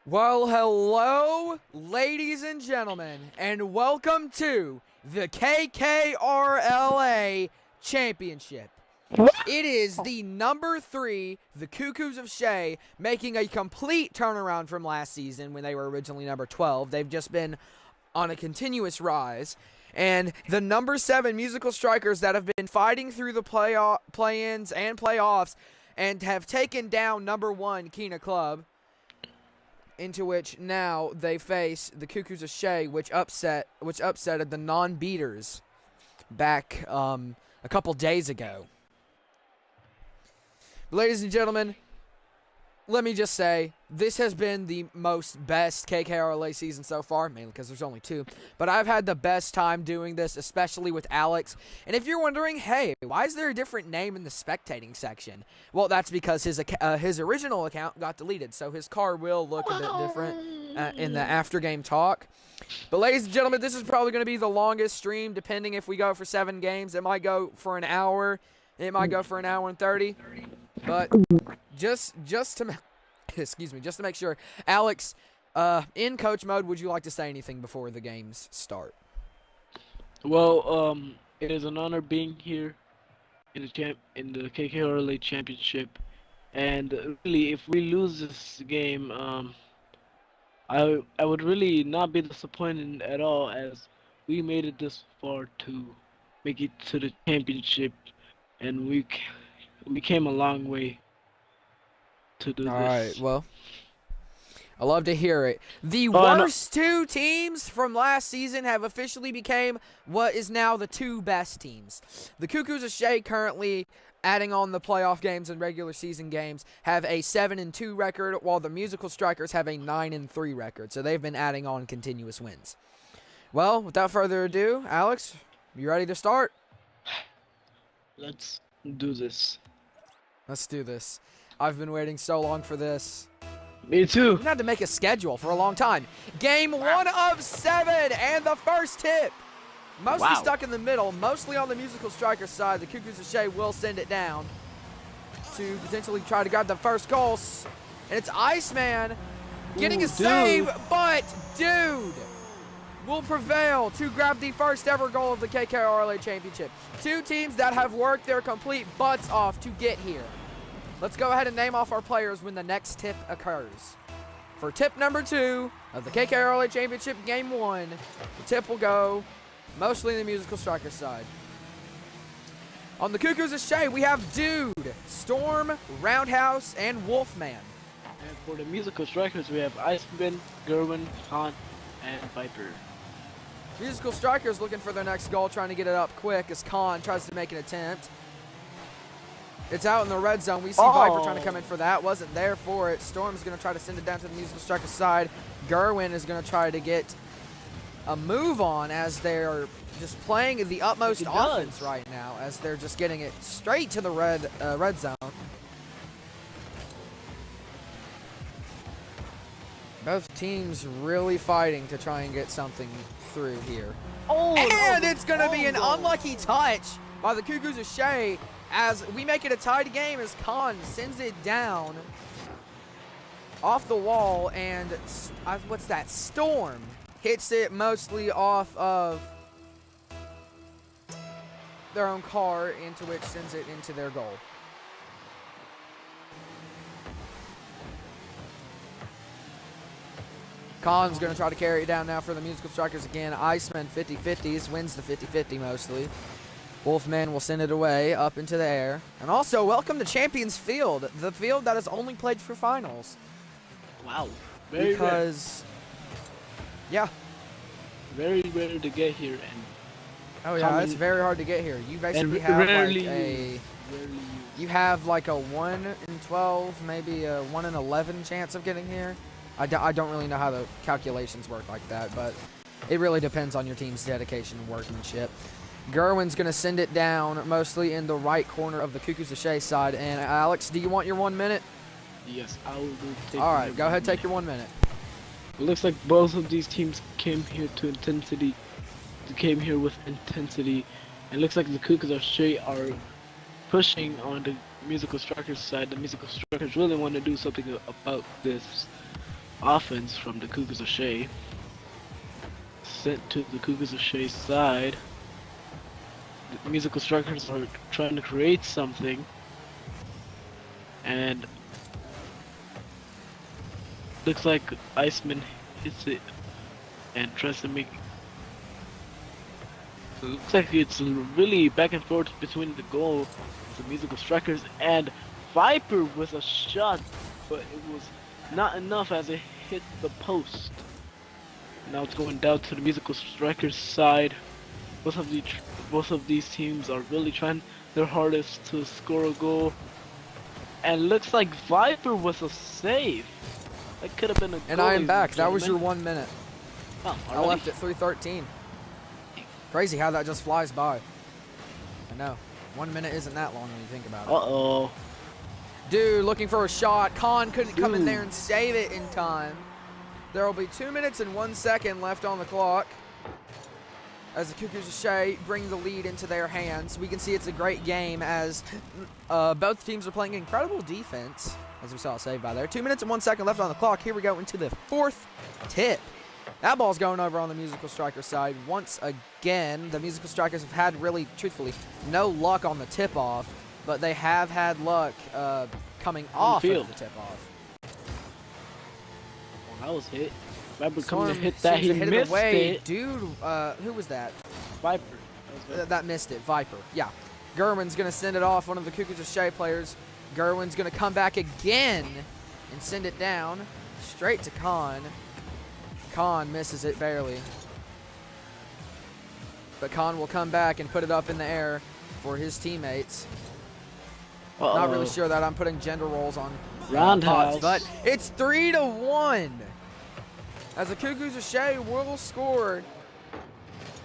Well, hello, ladies and gentlemen, and welcome to the KKRLA Championship. It is the number 3, the KoKo's of SHae, making a complete turnaround from last season when they were originally number 12. They've just been on a continuous rise. And the number 7 musical strikers that have been fighting through the play-ins and playoffs and have taken down number 1 Kina Club, into which now they face the KoKo's of SHae, which upsetted the non-beaters back a couple days ago. Ladies and gentlemen, let me just say, this has been the best KKRLA season so far, mainly because there's only 2. But I've had the best time doing this, especially with Alex. And if you're wondering, hey, why is there a different name in the spectating section? Well, that's because his original account got deleted, so his car will look a bit different in the after-game talk. But ladies and gentlemen, this is probably going to be the longest stream, depending if we go for 7 games. It might go for an hour. It might go for an hour and 30. But just to make sure, Alex, in coach mode, would you like to say anything before the games start? Well, it is an honor being here in the KKRLA Championship, and really, if we lose this game, I would really not be disappointed at all, as we made it this far to make it to the championship, and we came a long way to do this. Alright, well, I love to hear it. The worst 2 teams from last season have officially became what is now the 2 best teams. The KoKo's of SHae, currently adding on the playoff games and regular season games, have a 7-2 record, while the Musical Strikers have a 9-3 record. So they've been adding on continuous wins. Well, without further ado, Alex, you ready to start? Let's do this. Let's do this. I've been waiting so long for this. Me too. We had to make a schedule for a long time. Game 1 of 7, and the first tip. Mostly stuck in the middle, mostly on the Musical Striker side. The KoKo's of SHae will send it down to potentially try to grab the first goal. And it's Iceman getting a save, but Dude will prevail to grab the first ever goal of the KKRLA Championship. 2 teams that have worked their complete butts off to get here. Let's go ahead and name off our players when the next tip occurs. For tip number 2 of the KKRLA Championship Game 1, the tip will go mostly in the Musical Striker side. On the KoKo's of SHae, we have Dude, Storm, Roundhouse, and Wolfman. And for the Musical Strikers, we have Iceman, Gerwin, Khan, and Viper. Musical Strikers looking for their next goal, trying to get it up quick as Khan tries to make an attempt. It's out in the red zone. We see Viper trying to come in for that. Wasn't there for it. Storm's going to try to send it down to the Musical Striker side. Gerwin is going to try to get a move on, as they're just playing the utmost offense right now, as they're just getting it straight to the red zone. Both teams really fighting to try and get something through here. And it's going to be an unlucky touch by the KoKo's of SHae, as we make it a tied game, as Khan sends it down off the wall, and what's that? Storm hits it mostly off of their own car, into which sends it into their goal. Khan's going to try to carry it down now for the Musical Strikers again. Iceman 50-50s, wins the 50-50 mostly. Wolfman will send it away up into the air. And also, welcome to Champions Field, the field that is only played for finals. Wow. Very rare. Yeah. Very rare to get here. And oh yeah, it's very hard to get here. You basically have like a 1 in 12, maybe a 1 in 11 chance of getting here. I don't really know how the calculations work like that, but it really depends on your team's dedication and workmanship. Gerwin's going to send it down mostly in the right corner of the KoKo's of SHae side. And Alex, do you want your 1 minute? Yes, I will take All right, go ahead, take your 1 minute. It looks like both of these teams came here with intensity. And it looks like the KoKo's of SHae are pushing on the Musical Strikers side. The Musical Strikers really want to do something about this. offense from the KoKo's of SHae. Sent to the KoKo's of SHae side. The musical strikers are trying to create something. And looks like Iceman hits it and tries to make. So it looks like it's really back and forth between the goal, the musical strikers, and Viper with a shot, but it was not enough as it hit the post. Now it's going down to the musical strikers side. Both of these teams are really trying their hardest to score a goal. And looks like Viper was a save. That could have been a goal. And I am back. That was your 1 minute. Oh, I left at 3:13. Crazy how that just flies by. I know. 1 minute isn't that long when you think about it. Uh-oh. Dude, looking for a shot. Khan couldn't come in there and save it in time. There will be 2 minutes and 1 second left on the clock as the KoKo's of SHae bring the lead into their hands. We can see it's a great game as both teams are playing incredible defense, as we saw a save by there. 2 minutes and 1 second left on the clock. Here we go into the fourth tip. That ball's going over on the musical striker side once again. The musical strikers have had really, truthfully, no luck on the tip-off, but they have had luck coming off of the tip-off. Well, that was hit. Viper coming to hit that. He missed it. Dude, who was that? Viper. That missed it. Viper. Yeah. Gerwin's going to send it off, one of the KoKo's of SHae players. Gerwin's going to come back again and send it down straight to Khan. Khan misses it barely. But Khan will come back and put it up in the air for his teammates. Not really sure that I'm putting gender roles on Roundhouse, but it's 3-1. As the KoKo's of SHae will score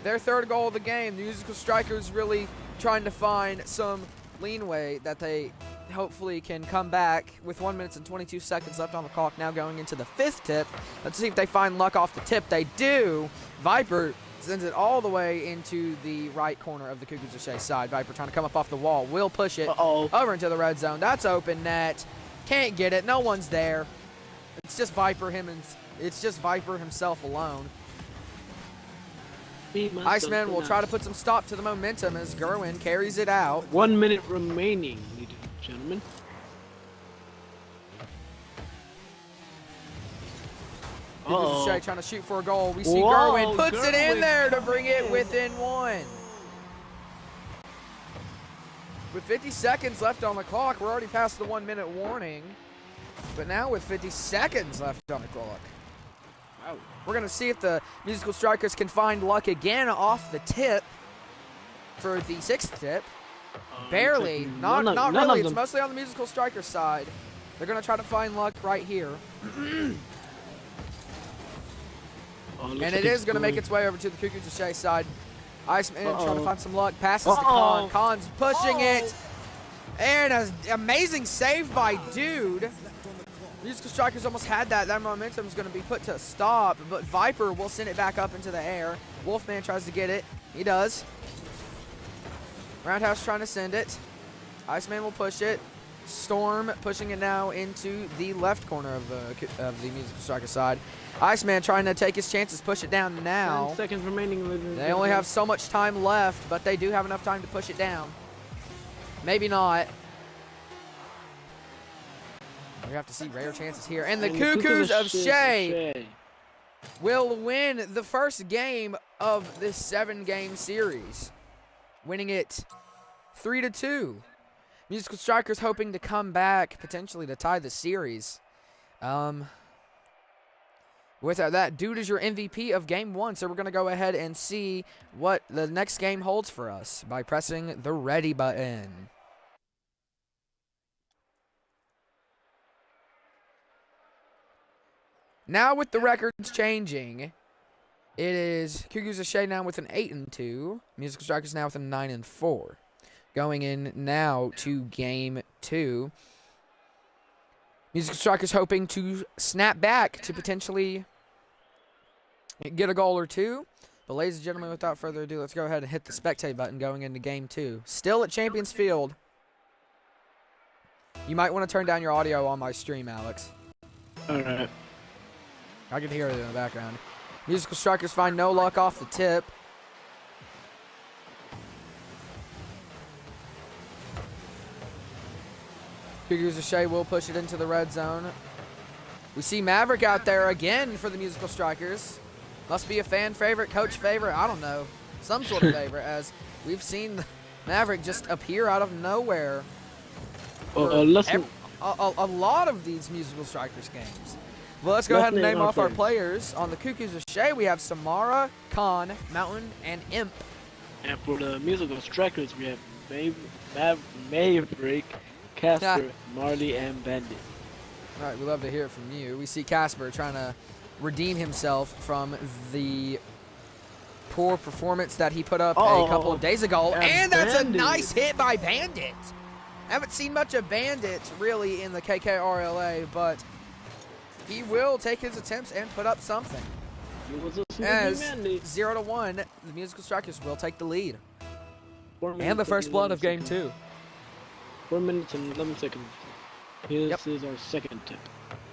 their third goal of the game. The musical strikers really trying to find some leanway that they hopefully can come back with 1 minute and 22 seconds left on the clock. Now going into the fifth tip. Let's see if they find luck off the tip. They do. Viper sends it all the way into the right corner of the KoKo's of SHae side. Viper trying to come up off the wall. Will push it over into the red zone. That's open net. Can't get it. No one's there. It's just Viper himself alone. Iceman will try to put some stop to the momentum as Gerwin carries it out. 1 minute remaining, ladies and gentlemen. KoKo's of SHae trying to shoot for a goal. We see Gerwin puts it in there to bring it within one. With 50 seconds left on the clock, we're already past the 1 minute warning. But now with 50 seconds left on the clock, we're going to see if the musical strikers can find luck again off the tip for the sixth tip. Barely. Not really. It's mostly on the musical striker side. They're going to try to find luck right here. And it is going to make its way over to the KoKo's of SHae side. Iceman trying to find some luck. Passes to Khan. Khan's pushing it. And an amazing save by Dude. Musical strikers almost had that. That momentum is going to be put to a stop, but Viper will send it back up into the air. Wolfman tries to get it. He does. Roundhouse trying to send it. Iceman will push it. Storm pushing it now into the left corner of the musical striker side. Iceman trying to take his chances, push it down now. 10 seconds remaining. They only have so much time left, but they do have enough time to push it down. Maybe not. We have to see rare chances here. And the KoKo's of SHae will win the first game of this 7-game series, winning it 3-2. Musical strikers hoping to come back, potentially to tie the series. With that, Dude is your MVP of Game 1, so we're going to go ahead and see what the next game holds for us by pressing the ready button. Now with the records changing, it is KoKo's of SHae now with an 8-2. Musical strikers now with a 9-4. Going in now to Game 2. Musical strikers hoping to snap back to potentially get a goal or two. But ladies and gentlemen, without further ado, let's go ahead and hit the spectate button going into Game 2. Still at Champions Field. You might want to turn down your audio on my stream, Alex. All right. I can hear it in the background. Musical Strikers find no luck off the tip. KoKo's SHae will push it into the red zone. We see Maverick out there again for the Musical Strikers. Must be a fan favorite, coach favorite, I don't know. Some sort of favorite, as we've seen Maverick just appear out of nowhere. A lot of these Musical Strikers games. Well, let's go ahead and name off our players. On the KoKo's SHae, we have Samara, Khan, Mountain, and Imp. And for the Musical Strikers, we have Maverick, Casper, Marley, and Bandit. All right, we love to hear it from you. We see Casper trying to redeem himself from the poor performance that he put up a couple of days ago. And that's a nice hit by Bandit. Haven't seen much of Bandit really in the KKRLA, but he will take his attempts and put up something. As 0-1, the Musical Strikers will take the lead. And the first blood of game 2. 4 minutes and 11 seconds. This is our second tip.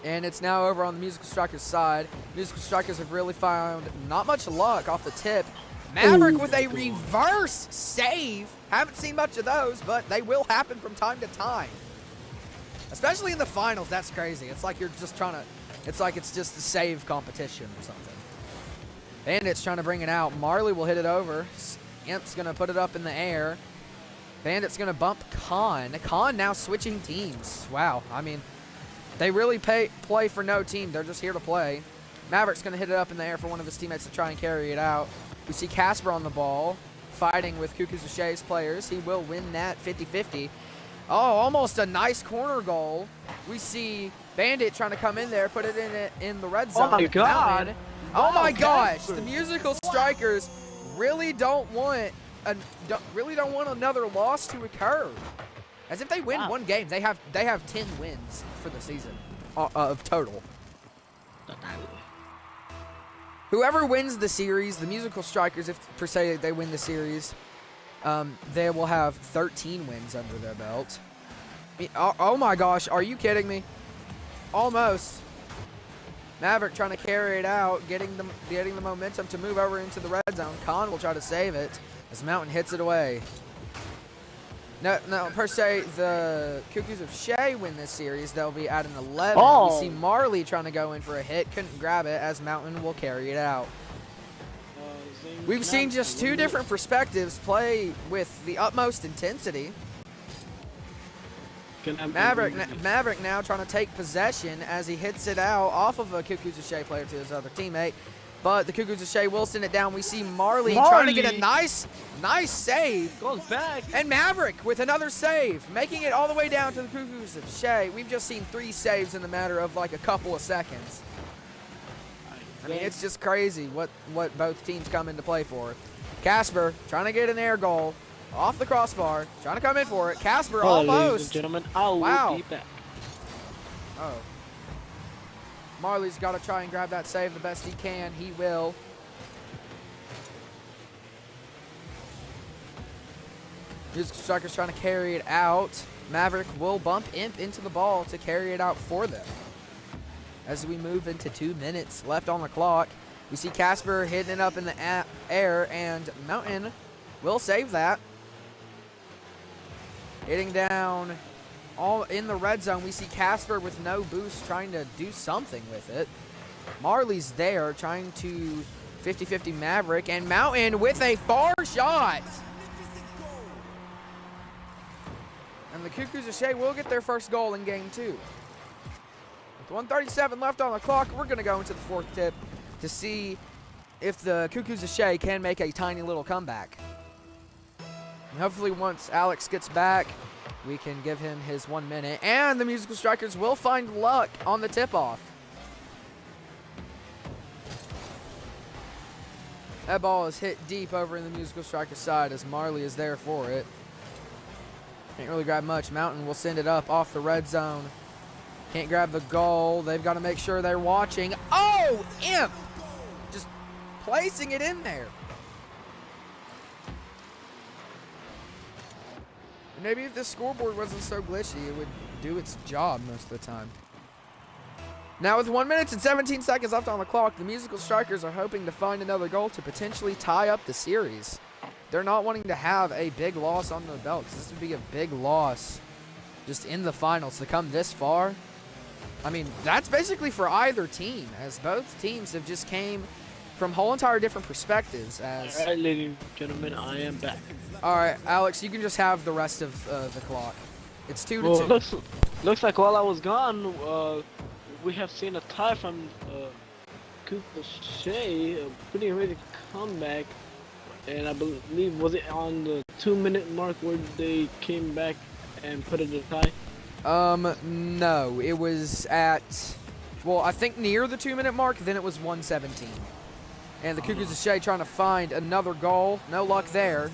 And it's now over on the Musical Strikers side. Musical Strikers have really found not much luck off the tip. Maverick with a reverse save. Haven't seen much of those, but they will happen from time to time. Especially in the finals, that's crazy. It's like you're just trying to, it's like it's just a save competition or something. Bandit's trying to bring it out. Marley will hit it over. Imp's going to put it up in the air. Bandit's going to bump Khan. Khan now switching teams. Wow. I mean, they really play for no team. They're just here to play. Maverick's going to hit it up in the air for one of his teammates to try and carry it out. We see Casper on the ball, fighting with KoKo's SHae's players. He will win that 50-50. Oh, almost a nice corner goal. We see Bandit trying to come in there, put it in the red zone. Oh my God. Oh my gosh. The Musical Strikers really don't want another loss to occur. As if they win one game, they have 10 wins for the season of total. Whoever wins the series, the Musical Strikers, if per se they win the series, they will have 13 wins under their belt. Oh my gosh, are you kidding me? Almost. Maverick trying to carry it out, getting the momentum to move over into the red zone. Khan will try to save it as Mountain hits it away. No, per se, the KoKo's SHae win this series. They'll be at an 11. We see Marley trying to go in for a hit. Couldn't grab it as Mountain will carry it out. We've seen just two different perspectives play with the utmost intensity. Maverick now trying to take possession as he hits it out off of a KoKo's SHae player to his other teammate. But the KoKo's SHae will send it down. We see Marley trying to get a nice save. Goes back. And Maverick with another save, making it all the way down to the KoKo's SHae. We've just seen 3 saves in the matter of like a couple of seconds. I mean, it's just crazy what both teams come into play for. Casper trying to get an air goal off the crossbar, trying to come in for it. Casper almost. Ladies and gentlemen, I will be back. Oh. Marley's got to try and grab that save the best he can. He will. Musical Strikers trying to carry it out. Maverick will bump Imp into the ball to carry it out for them. As we move into 2 minutes left on the clock, we see Casper hitting it up in the air, and Mountain will save that. Hitting down all in the red zone, we see Casper with no boost trying to do something with it. Marley's there trying to 50-50 Maverick, and Mountain with a far shot. And the KoKo's SHae will get their first goal in game 2. With 1:37 left on the clock, we're going to go into the 4th tip to see if the KoKo's SHae can make a tiny little comeback. And hopefully once Alex gets back, we can give him his 1 minute. And the Musical Strikers will find luck on the tip-off. That ball is hit deep over in the Musical Strikers side as Marley is there for it. Can't really grab much. Mountain will send it up off the red zone. Can't grab the goal. They've got to make sure they're watching. Oh, Imp! Just placing it in there. Maybe if this scoreboard wasn't so glitchy, it would do its job most of the time. Now with 1 minute and 17 seconds left on the clock, the Musical Strikers are hoping to find another goal to potentially tie up the series. They're not wanting to have a big loss on their belt, 'cause this would be a big loss just in the finals to come this far. I mean, that's basically for either team, as both teams have just came from whole entire different perspectives. As all right, ladies and gentlemen, I am back. all right, Alex, you can just have the rest of the clock. It's 2-2. Looks like while I was gone, we have seen a tie from KoKo's SHae, a pretty amazing comeback, and I believe, was it on the 2-minute mark where they came back and put it a tie? No, it was at, well, I think near the 2-minute mark, then it was 1:17. And the KoKo's SHae trying to find another goal. No luck there.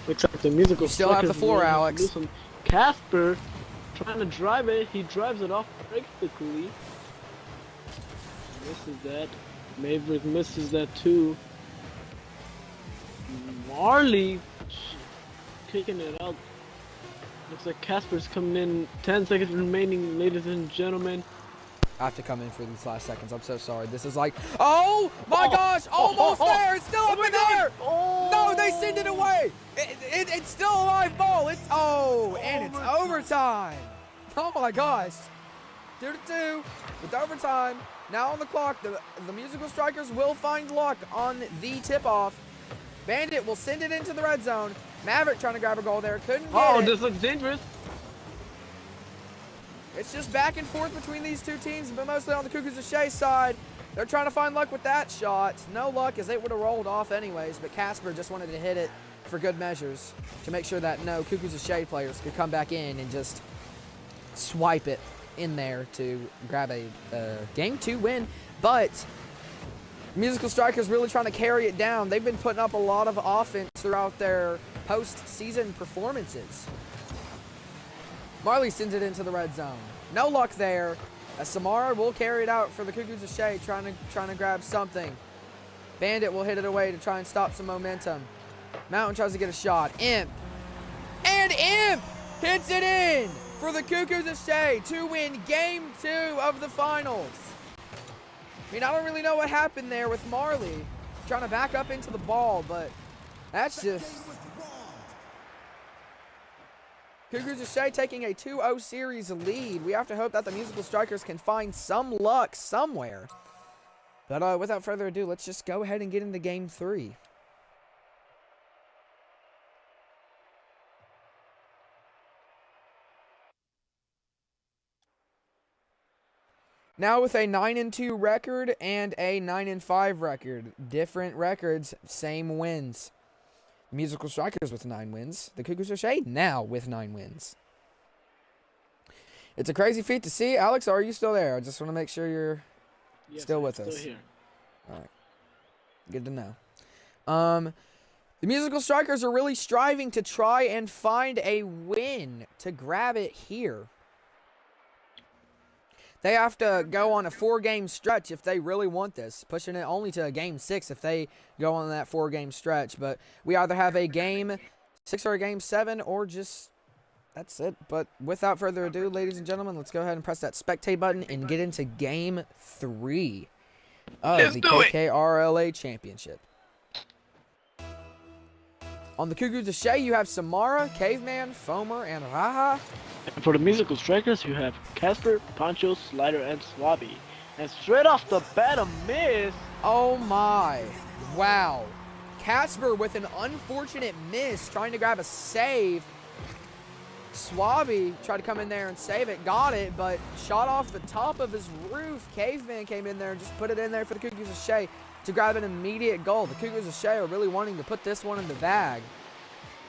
Looks like the Musical You still have the floor, Alex. Casper trying to drive it. He drives it off perfectly. Misses that. Maverick misses that too. Marley kicking it out. Looks like Casper's coming in. 10 seconds remaining, ladies and gentlemen. I have to come in for these last seconds. I'm so sorry. This is like, oh my gosh, almost there. It's still up in there. No, they send it away. It's still a live ball. And it's overtime. Oh my gosh. 2-2 with overtime. Now on the clock, the Musical Strikers will find luck on the tip-off. Bandit will send it into the red zone. Maverick trying to grab a goal there. Couldn't get it. This looks dangerous. It's just back and forth between these two teams, but mostly on the KoKo's SHae side. They're trying to find luck with that shot. No luck, as it would have rolled off anyways, but Casper just wanted to hit it for good measures to make sure that no KoKo's SHae players could come back in and just swipe it in there to grab a Game 2 win. But Musical Strikers really trying to carry it down. They've been putting up a lot of offense throughout their postseason performances. Marley sends it into the red zone. No luck there. As Samara will carry it out for the KoKo's SHae, trying to grab something. Bandit will hit it away to try and stop some momentum. Mountain tries to get a shot. Imp. And Imp hits it in for the KoKo's SHae to win Game 2 of the finals. I mean, I don't really know what happened there with Marley trying to back up into the ball, but that's just... KoKo's SHae taking a 2-0 series lead. We have to hope that the Musical Strikers can find some luck somewhere. But without further ado, let's just go ahead and get into Game 3. Now with a 9-2 record and a 9-5 record. Different records, same wins. Musical Strikers with 9 wins. The KoKo's SHae now with 9 wins. It's a crazy feat to see. Alex, are you still there? I just want to make sure you're still with us. Here. All right. Good to know. The Musical Strikers are really striving to try and find a win to grab it here. They have to go on a 4-game stretch if they really want this, pushing it only to a Game 6 if they go on that 4-game stretch. But we either have a Game 6 or a Game 7 or just that's it. But without further ado, ladies and gentlemen, let's go ahead and press that spectate button and get into Game 3 of the KKRLA Championship. On the KoKo's SHae, you have Samara, Caveman, Foamer, and Raha. And for the Musical Strikers, you have Casper, Poncho, Slider, and Swabby. And straight off the bat, a miss. Oh my. Wow. Casper with an unfortunate miss, trying to grab a save. Swabby tried to come in there and save it, got it, but shot off the top of his roof. Caveman came in there and just put it in there for the KoKo's SHae to grab an immediate goal. The KoKo's SHae are really wanting to put this one in the bag.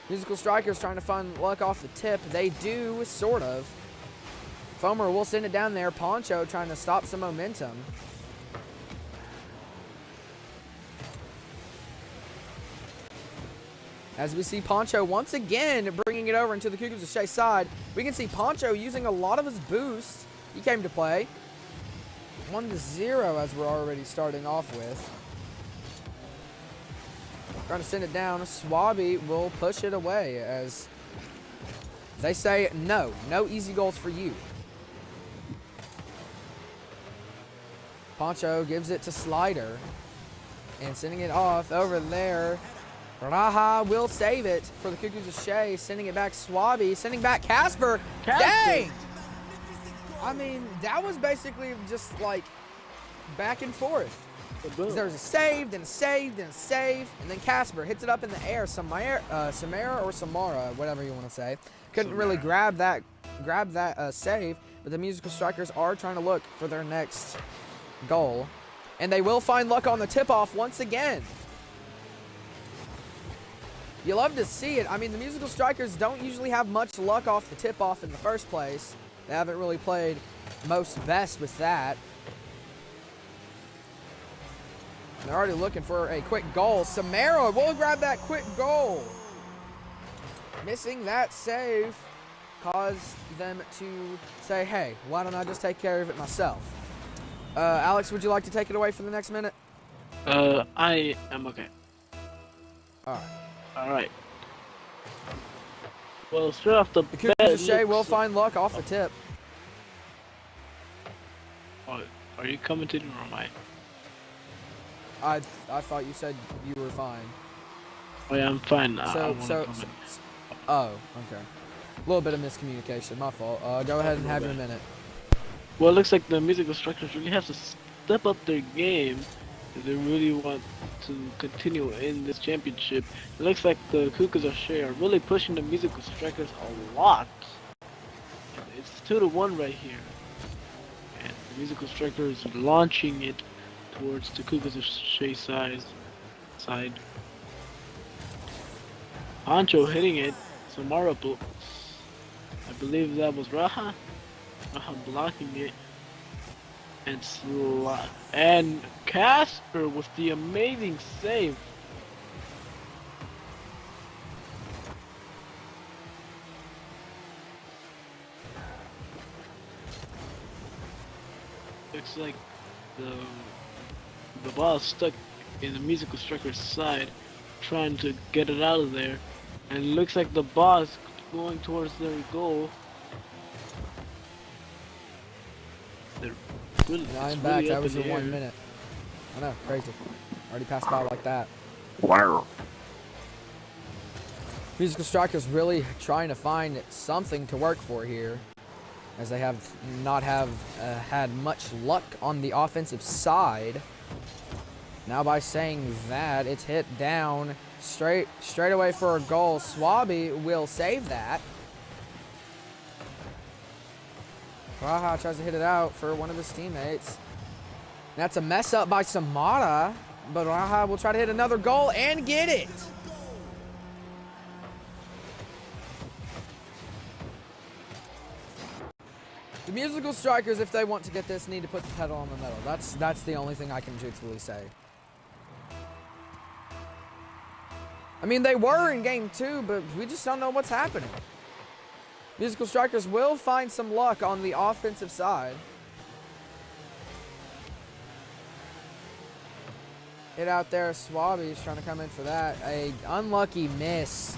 Musical Strikers trying to find luck off the tip. They do, sort of. Foamer will send it down there. Poncho trying to stop some momentum. As we see Poncho once again bringing it over into the KoKo's SHae side. We can see Poncho using a lot of his boost. He came to play. 1-0 as we're already starting off with. Trying to send it down. Swabby will push it away as they say no easy goals for you. Poncho gives it to Slider. And sending it off over there. Raha will save it for the KoKo's of SHae. Sending it back Swabby. Sending back Casper. Dang! I mean, that was basically just like back and forth. There was a save, then a save, then a save. And then Casper hits it up in the air. Samara or Samara, whatever you want to say. Couldn't really grab that save. But the Musical Strikers are trying to look for their next goal. And they will find luck on the tip-off once again. You love to see it. I mean, the Musical Strikers don't usually have much luck off the tip-off in the first place. They haven't really played most best with that. And they're already looking for a quick goal. Samara will grab that quick goal. Missing that save caused them to say, hey, why don't I just take care of it myself? Alex, would you like to take it away for the next minute? I am okay. Alright. Well, straight off the bat, KoKo's SHae will find luck off the tip. Oh, are you commentating or am I thought you said you were fine. Oh yeah, I'm fine. Oh, okay. A little bit of miscommunication, my fault. Go ahead and have your minute. Well, it looks like the Musical Strikers really have to step up their game if they really want to continue in this championship. It looks like the KoKo's of SHae are really pushing the Musical Strikers a lot. It's 2-1 right here. And the Musical Strikers launching it towards the KoKo's of SHae side. Poncho hitting it. Samara, I believe that was Raha. Raha blocking it. And Casper with the amazing save. Looks like the ball is stuck in the Musical Striker's side, trying to get it out of there. And it looks like the ball is going towards their goal. I'm back. That was your 1 minute. I know, crazy. Already passed by like that. Wow. Musical Strikers really trying to find something to work for here, as they have not had much luck on the offensive side. Now by saying that, it's hit down straight away for a goal. Swabby will save that. Raha tries to hit it out for one of his teammates. That's a mess up by Samara, but Raha will try to hit another goal and get it. The Musical Strikers, if they want to get this, need to put the pedal on the metal. That's the only thing I can truthfully say. I mean, they were in game 2, but we just don't know what's happening. Musical Strikers will find some luck on the offensive side. Hit out there, Swabby is trying to come in for that. A unlucky miss.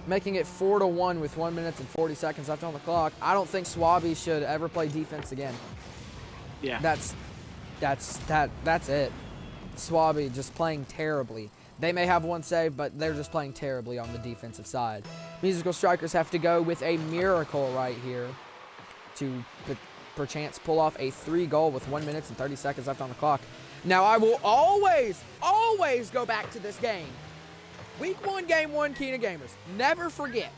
Making it 4-1 with 1 minute and 40 seconds left on the clock. I don't think Swabby should ever play defense again. Yeah. That's it. Swabby just playing terribly. They may have one save, but they're just playing terribly on the defensive side. Musical Strikers have to go with a miracle right here to perchance pull off a 3-goal with 1 minute and 30 seconds left on the clock. Now, I will always go back to this game. Week 1, Game 1, Kina Gamers. Never forget.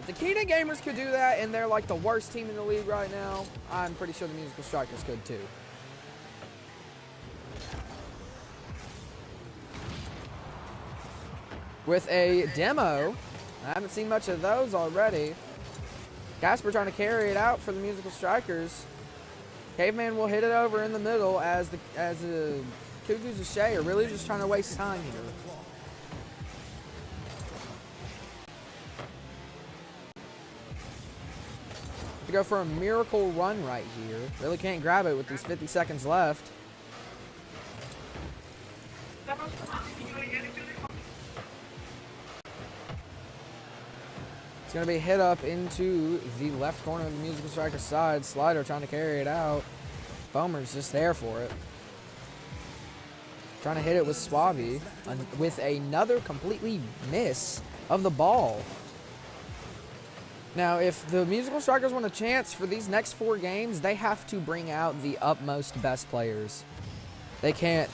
If the Kina Gamers could do that, and they're like the worst team in the league right now, I'm pretty sure the Musical Strikers could too. With a demo, I haven't seen much of those already. Casper trying to carry it out for the Musical Strikers. Caveman will hit it over in the middle as the KoKo's of SHae are really just trying to waste time here. To go for a miracle run right here. Really can't grab it with these 50 seconds left. It's going to be hit up into the left corner of the Musical Striker side. Slider trying to carry it out. Foamer's just there for it. Trying to hit it with Swabby with another completely miss of the ball. Now, if the Musical Strikers want a chance for these next 4 games, they have to bring out the utmost best players. They can't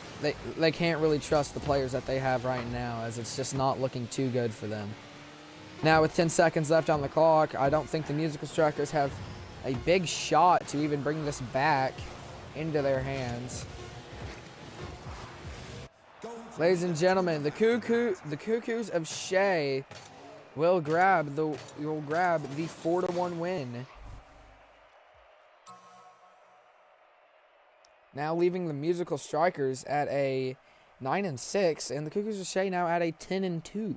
really trust the players that they have right now, as it's just not looking too good for them. Now, with 10 seconds left on the clock, I don't think the Musical Strikers have a big shot to even bring this back into their hands. Ladies and gentlemen, the KoKo's of SHae will grab the 4-1 win. Now leaving the Musical Strikers at a 9-6, and the KoKo's of SHae now at a 10-2.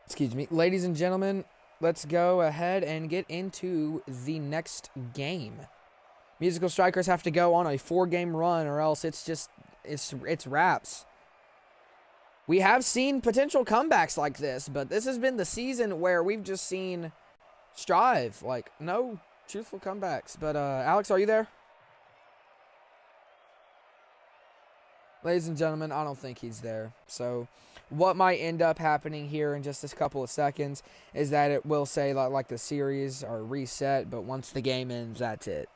Excuse me, ladies and gentlemen, let's go ahead and get into the next game. Musical Strikers have to go on a 4-game run, or else it's wraps. We have seen potential comebacks like this, but this has been the season where we've just seen strive, like no truthful comebacks. But Alex, are you there? Ladies and gentlemen, I don't think he's there. So what might end up happening here in just a couple of seconds is that it will say like the series are reset, but once the game ends, that's it.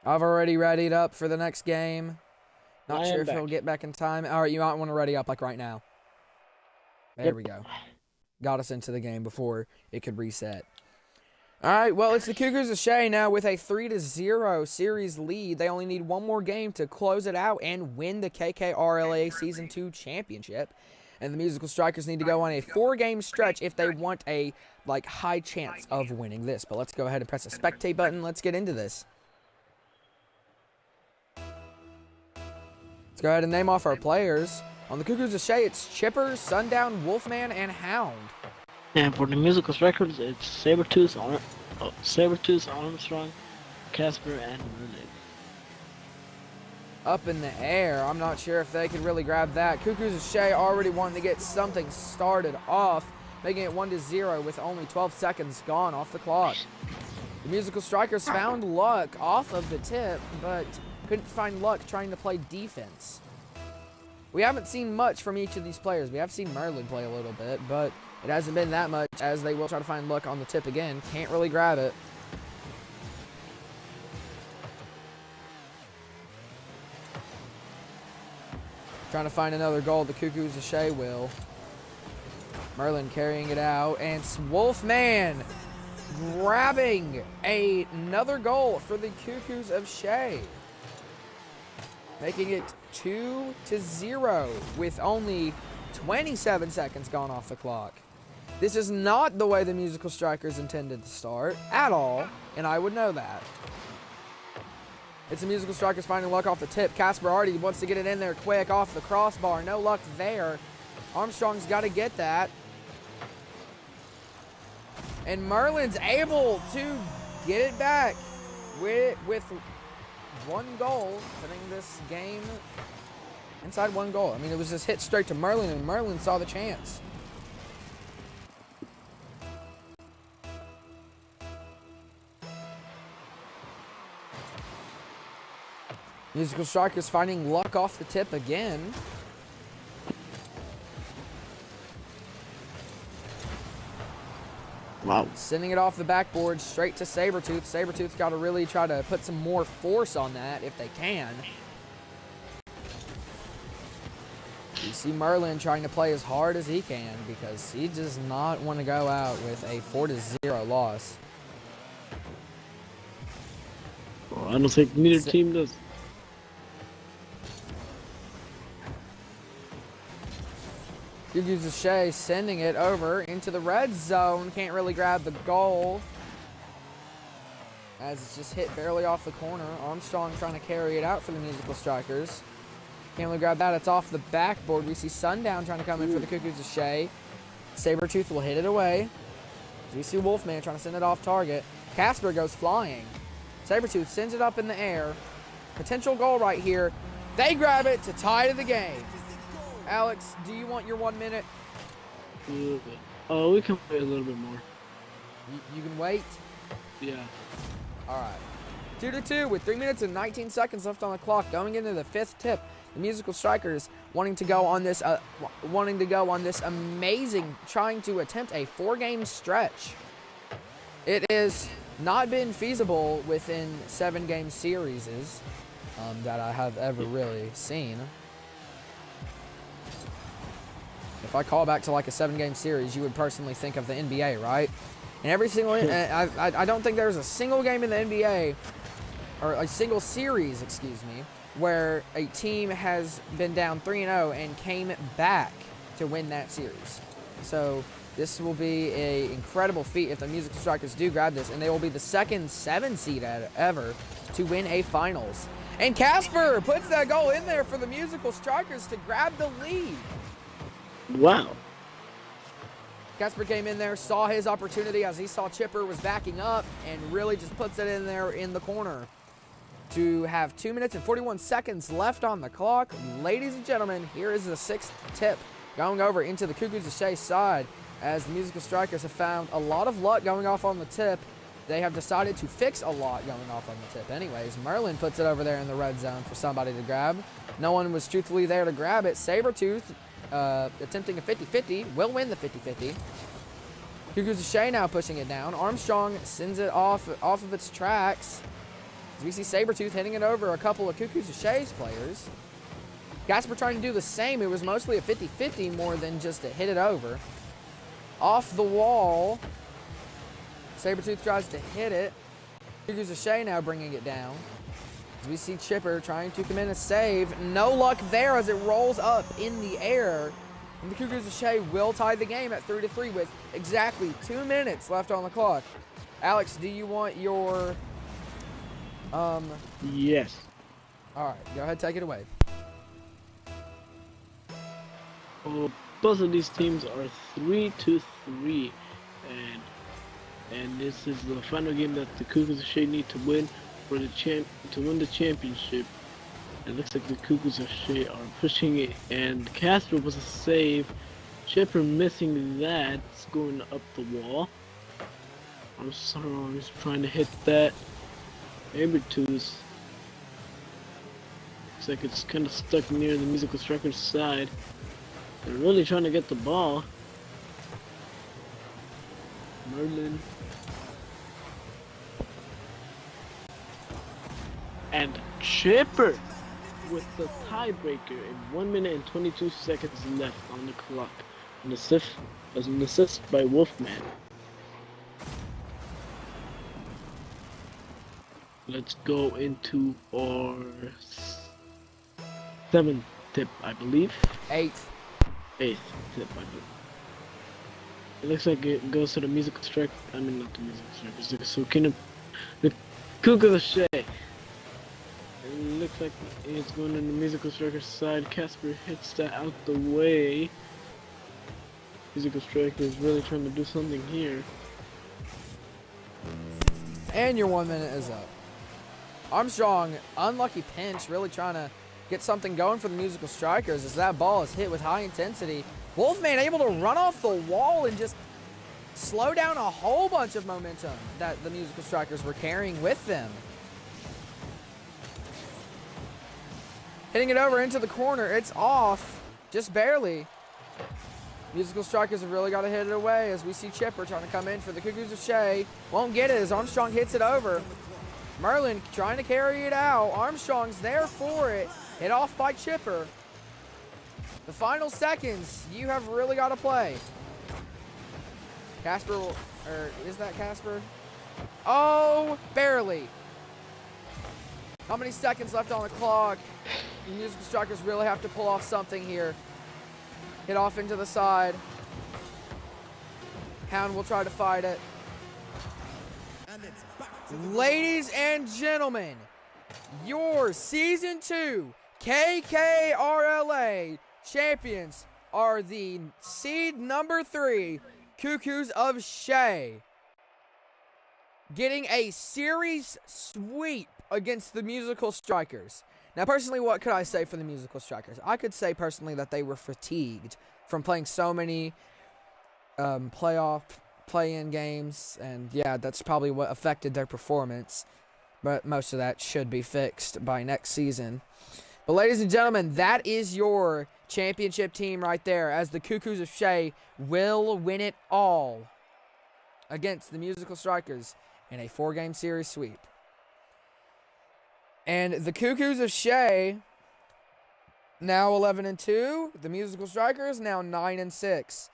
I've already readied up for the next game. Not sure if he'll get back in time. All right, you might want to ready up like right now. There we go. Got us into the game before it could reset. All right, well, it's the KoKo's of SHae now with a 3-0 series lead. They only need one more game to close it out and win the KKRLA Season 2 championship. And the Musical Strikers need to go on a 4-game stretch if they want a high chance of winning this. But let's go ahead and press the spectate button. Let's get into this. Let's go ahead and name off our players. On the KoKo's of SHae, it's Chipper, Sundown, Wolfman, and Hound. And for the Musical Strikers, it's Sabertooth, Armstrong, Casper, and Merlin. Up in the air. I'm not sure if they could really grab that. KoKo's of SHae already wanting to get something started off, making it 1-0 with only 12 seconds gone off the clock. The Musical Strikers found luck off of the tip, but couldn't find luck trying to play defense. We haven't seen much from each of these players. We have seen Merlin play a little bit, but it hasn't been that much, as they will try to find luck on the tip again. Can't really grab it. Trying to find another goal. The KoKo's of SHae will. Merlin carrying it out, and Wolfman grabbing another goal for the KoKo's of SHae, making it 2-0 with only 27 seconds gone off the clock. This is not the way the Musical Strikers intended to start at all, and I would know that. It's the Musical Strikers finding luck off the tip. Casper already wants to get it in there quick off the crossbar. No luck there. Armstrong's got to get that. And Merlin's able to get it back with one goal, putting this game inside one goal. I mean, it was just hit straight to Merlin, and Merlin saw the chance. Musical Strikers finding luck off the tip again. Wow. Sending it off the backboard straight to Sabertooth. Sabertooth's got to really try to put some more force on that if they can. You see Merlin trying to play as hard as he can because he does not want to go out with a 4-0 loss. Well, I don't think neither team does. KoKo's of SHae sending it over into the red zone. Can't really grab the goal, as it's just hit barely off the corner. Armstrong trying to carry it out for the Musical Strikers. Can't really grab that. It's off the backboard. We see Sundown trying to come in for the KoKo's of SHae. Sabertooth will hit it away. We see Wolfman trying to send it off target. Casper goes flying. Sabertooth sends it up in the air. Potential goal right here. They grab it to tie to the game. Alex, do you want your 1 minute? A little bit. Oh, we can wait a little bit more. You can wait? Yeah. All right. 2-2 with 3 minutes and 19 seconds left on the clock. Going into the 5th tip, the Musical Strikers wanting to go on this amazing, trying to attempt a 4-game stretch. It has not been feasible within 7-game series that I have ever really seen. If I call back to like a 7-game series, you would personally think of the NBA, right? And every single, I don't think there's a single game in the NBA, or a single series, excuse me, where a team has been down 3-0 and came back to win that series. So this will be an incredible feat if the Musical Strikers do grab this, and they will be the second 7 seed ever to win a finals. And Casper puts that goal in there for the Musical Strikers to grab the lead. Wow. Casper came in there, saw his opportunity as he saw Chipper was backing up, and really just puts it in there in the corner. To have 2 minutes and 41 seconds left on the clock. Ladies and gentlemen, here is the 6th tip going over into the KoKo's SHae side, as the Musical Strikers have found a lot of luck going off on the tip. They have decided to fix a lot going off on the tip anyways. Merlin puts it over there in the red zone for somebody to grab. No one was truthfully there to grab it. Sabretooth, attempting a 50-50, will win the 50-50. KoKo's SHae now pushing it down. Armstrong sends it off of its tracks. As we see Sabretooth hitting it over a couple of KoKo's SHae's players. Casper trying to do the same. It was mostly a 50-50 more than just to hit it over. Off the wall. Sabretooth tries to hit it. KoKo's SHae now bringing it down. As we see Chipper trying to commit a save. No luck there as it rolls up in the air. And the KoKo's SHae will tie the game at 3-3 with exactly 2 minutes left on the clock. Alex, do you want your... Yes. All right, go ahead, take it away. Well, both of these teams are 3-3, and this is the final game that the KoKo's SHae need to win for the win the championship. It looks like the KoKo's SHae are pushing it, and Casper was a save. Chipper missing that, it's going up the wall. I'm sorry, I'm just trying to hit that. Sabretooth looks like it's kind of stuck near the Musical Strikers side. They're really trying to get the ball. Merlin. And Chipper with the tiebreaker in 1 minute and 22 seconds left on the clock. An assist by Wolfman. Let's go into our 7th tip, I believe. 8th. 8th tip, I believe. It looks like it goes to the Musical Strike. I mean, not the Musical Strikers. So the KoKo's SHae. It looks like it's going on the Musical Strikers side. Casper hits that out the way. Musical Striker is really trying to do something here. And your 1 minute is up. Armstrong, unlucky pinch, really trying to get something going for the Musical Strikers as that ball is hit with high intensity. Wolfman able to run off the wall and just slow down a whole bunch of momentum that the Musical Strikers were carrying with them. Hitting it over into the corner. It's off, just barely. Musical Strikers have really got to hit it away as we see Chipper trying to come in for the KoKo's SHae. Won't get it as Armstrong hits it over. Merlin trying to carry it out. Armstrong's there for it. Hit off by Chipper. The final seconds, you have really got to play. Casper, or is that Casper? Oh, barely. How many seconds left on the clock? The Musical Strikers really have to pull off something here. Hit off into the side. Hound will try to fight it. Ladies and gentlemen, your Season 2 KKRLA champions are the seed number 3, KoKo's SHae, getting a series sweep against the Musical Strikers. Now, personally, what could I say for the Musical Strikers? I could say personally that they were fatigued from playing so many playoff play-in games, and yeah, that's probably what affected their performance. But most of that should be fixed by next season. But ladies and gentlemen, that is your championship team right there, as the KoKo's of SHae will win it all against the Musical Strikers in a 4-game series sweep. And the KoKo's of SHae now 11-2. The Musical Strikers now 9-6.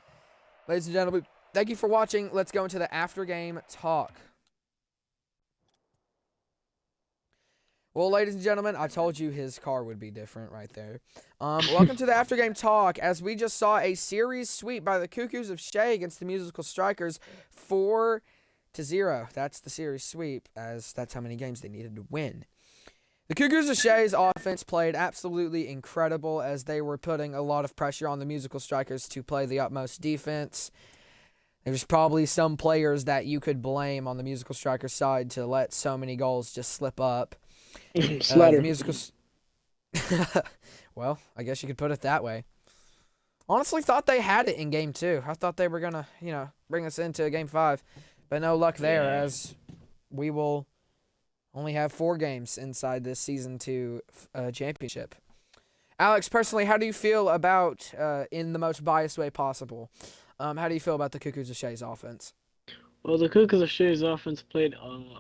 Ladies and gentlemen, thank you for watching. Let's go into the after-game talk. Well, ladies and gentlemen, I told you his car would be different right there. Welcome to the after-game talk, as we just saw a series sweep by the KoKo's of SHae against the Musical Strikers 4-0. That's the series sweep, as that's how many games they needed to win. The KoKo's of SHae's offense played absolutely incredible, as they were putting a lot of pressure on the Musical Strikers to play the utmost defense. There's probably some players that you could blame on the Musical Strikers side to let so many goals just slip up. Slider. The musical. Well, I guess you could put it that way. Honestly, thought they had it in Game 2. I thought they were going to, bring us into Game 5. But no luck there, as we will only have 4 games inside this Season 2 championship. Alex, personally, how do you feel about, in the most biased way possible, how do you feel about the KoKo's of SHae's offense? Well, the KoKo's of SHae's offense played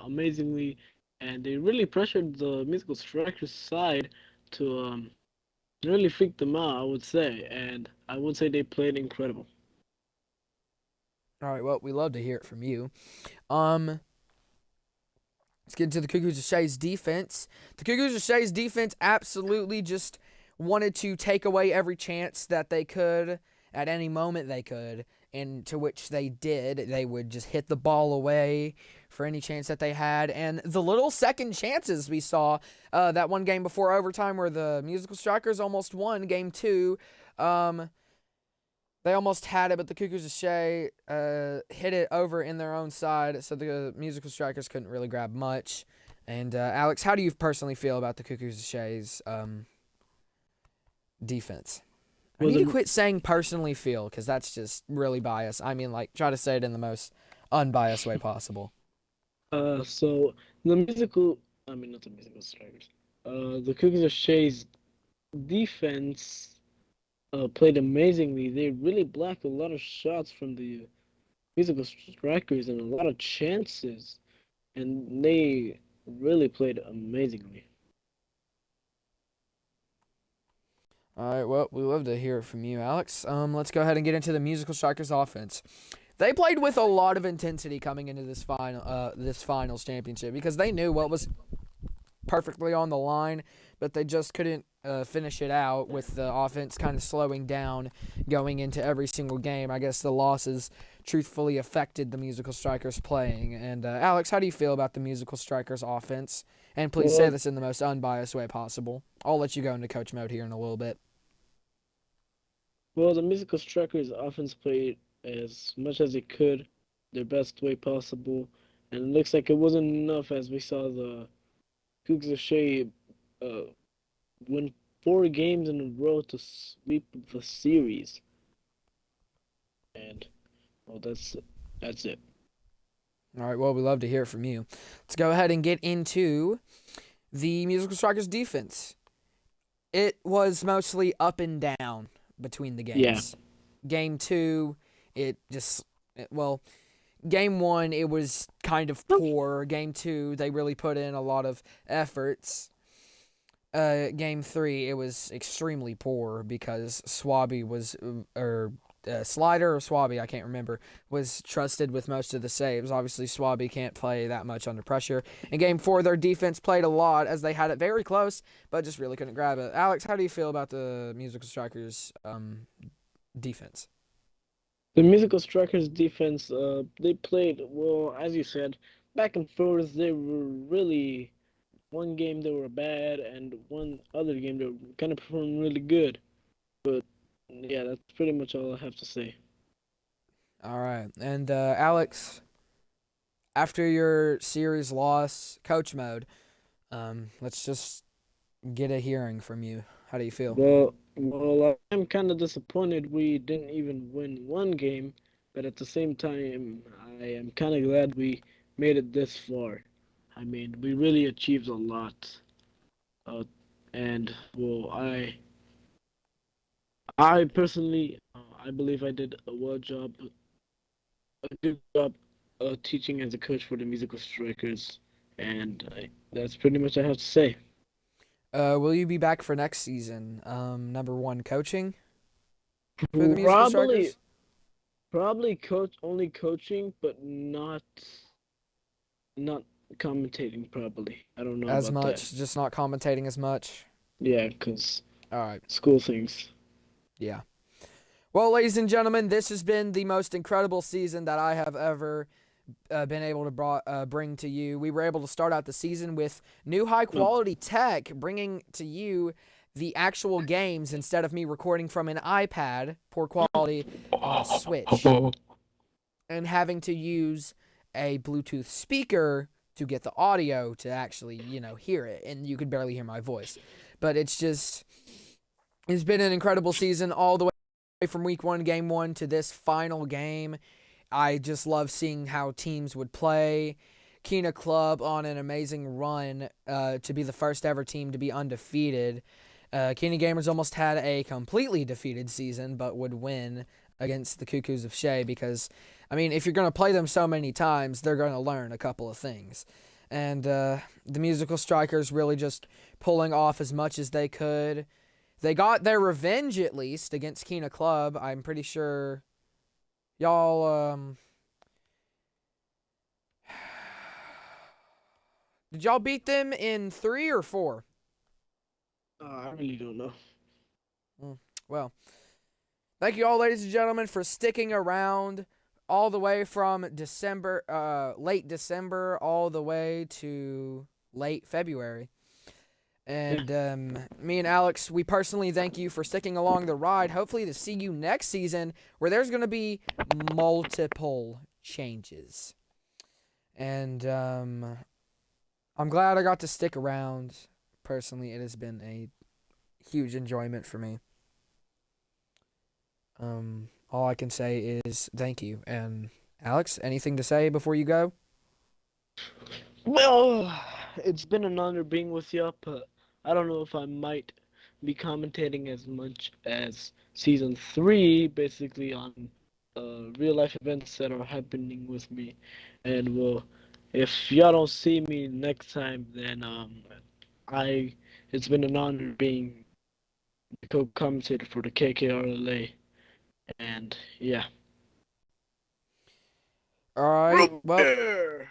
amazingly, and they really pressured the Musical Strikers side to really freak them out, I would say. And I would say they played incredible. All right, well, we love to hear it from you. Let's get into the KoKo's of SHae's defense. The KoKo's of SHae's defense absolutely just wanted to take away every chance that they could at any moment they could, and to which they did. They would just hit the ball away for any chance that they had. And the little second chances we saw, that one game before overtime where the Musical Strikers almost won Game 2, they almost had it, but the KoKo's of SHae hit it over in their own side, so the Musical Strikers couldn't really grab much. And Alex, how do you personally feel about the KoKo's of SHae's defense? I need to quit saying personally feel, because that's just really biased. I mean, try to say it in the most unbiased way possible. So the not the Musical Strikers. The KoKo's of SHae's defense played amazingly. They really blocked a lot of shots from the Musical Strikers and a lot of chances, and they really played amazingly. All right, well, we love to hear it from you, Alex. Let's go ahead and get into the Musical Strikers offense. They played with a lot of intensity coming into this finals championship, because they knew what was perfectly on the line, but they just couldn't finish it out, with the offense kind of slowing down going into every single game. I guess the losses truthfully affected the Musical Strikers playing. And Alex, how do you feel about the Musical Strikers offense? And please say this in the most unbiased way possible. I'll let you go into coach mode here in a little bit. Well, the Musical Strikers offense played as much as it could, their best way possible, and it looks like it wasn't enough, as we saw the KoKo's of SHae win 4 games in a row to sweep the series. And well, that's it. All right, well, we love to hear it from you. Let's go ahead and get into the Musical Strikers defense. It was mostly up and down between the games. Yeah. Game 2, Game 1, it was kind of poor. Game 2, they really put in a lot of efforts. Game 3, it was extremely poor, because Swaby was, Slider or Swaby, I can't remember, was trusted with most of the saves. Obviously, Swaby can't play that much under pressure. In Game 4, their defense played a lot, as they had it very close, but just really couldn't grab it. Alex, how do you feel about the Musical Strikers' defense? The Musical Strikers defense, they played, well, as you said, back and forth. They were really, one game they were bad, and one other game they were kind of performing really good. But yeah, that's pretty much all I have to say. All right. And Alex, after your series loss, coach mode, let's just get a hearing from you. How do you feel? Well, I'm kind of disappointed we didn't even win one game, but at the same time, I am kind of glad we made it this far. I mean, we really achieved a lot. Uh, and well, I personally, I believe I did a good job, teaching as a coach for the musical strikers, and that's pretty much I have to say. Will you be back for next season? Number one, coaching for the musical Probably, strikers probably only coaching, but not commentating. Probably, I don't know as about that. much, just not commentating as much. Yeah, cause All right. school things. Yeah. Well, ladies and gentlemen, this has been the most incredible season that I have ever been able to bring to you. We were able to start out the season with new high-quality tech, bringing to you the actual games instead of me recording from an iPad, poor quality, on a Switch, and having to use a Bluetooth speaker to get the audio to actually, hear it, and you could barely hear my voice. But it's been an incredible season all the way from week 1, game 1 to this final game. I just love seeing how teams would play. Kina Club on an amazing run to be the first ever team to be undefeated. Kina Gamers almost had a completely defeated season, but would win against the KoKo's of SHae because, I mean, if you're going to play them so many times, they're going to learn a couple of things. And the musical strikers really just pulling off as much as they could. They got their revenge, at least, against Kina Club. I'm pretty sure y'all, did y'all beat them in 3 or 4? I really don't know. Well, thank you all, ladies and gentlemen, for sticking around all the way from late December, all the way to late February. And me and Alex, we personally thank you for sticking along the ride. Hopefully to see you next season where there's going to be multiple changes. And I'm glad I got to stick around. Personally, it has been a huge enjoyment for me. All I can say is thank you. And Alex, anything to say before you go? Well, it's been an honor being with you, but I don't know if I might be commentating as much as season 3, basically on real life events that are happening with me. And well, if y'all don't see me next time, then it's been an honor being the co-commentator for the KKRLA, and yeah. All right. Well,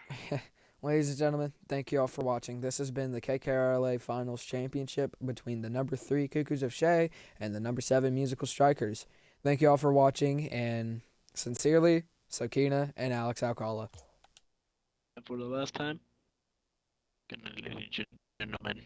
ladies and gentlemen, thank you all for watching. This has been the KKRLA Finals Championship between the number 3 KoKo's of SHae and the number 7 Musical Strikers. Thank you all for watching, and sincerely, Sakina and Alex Alcala. For the last time, good night, ladies and gentlemen.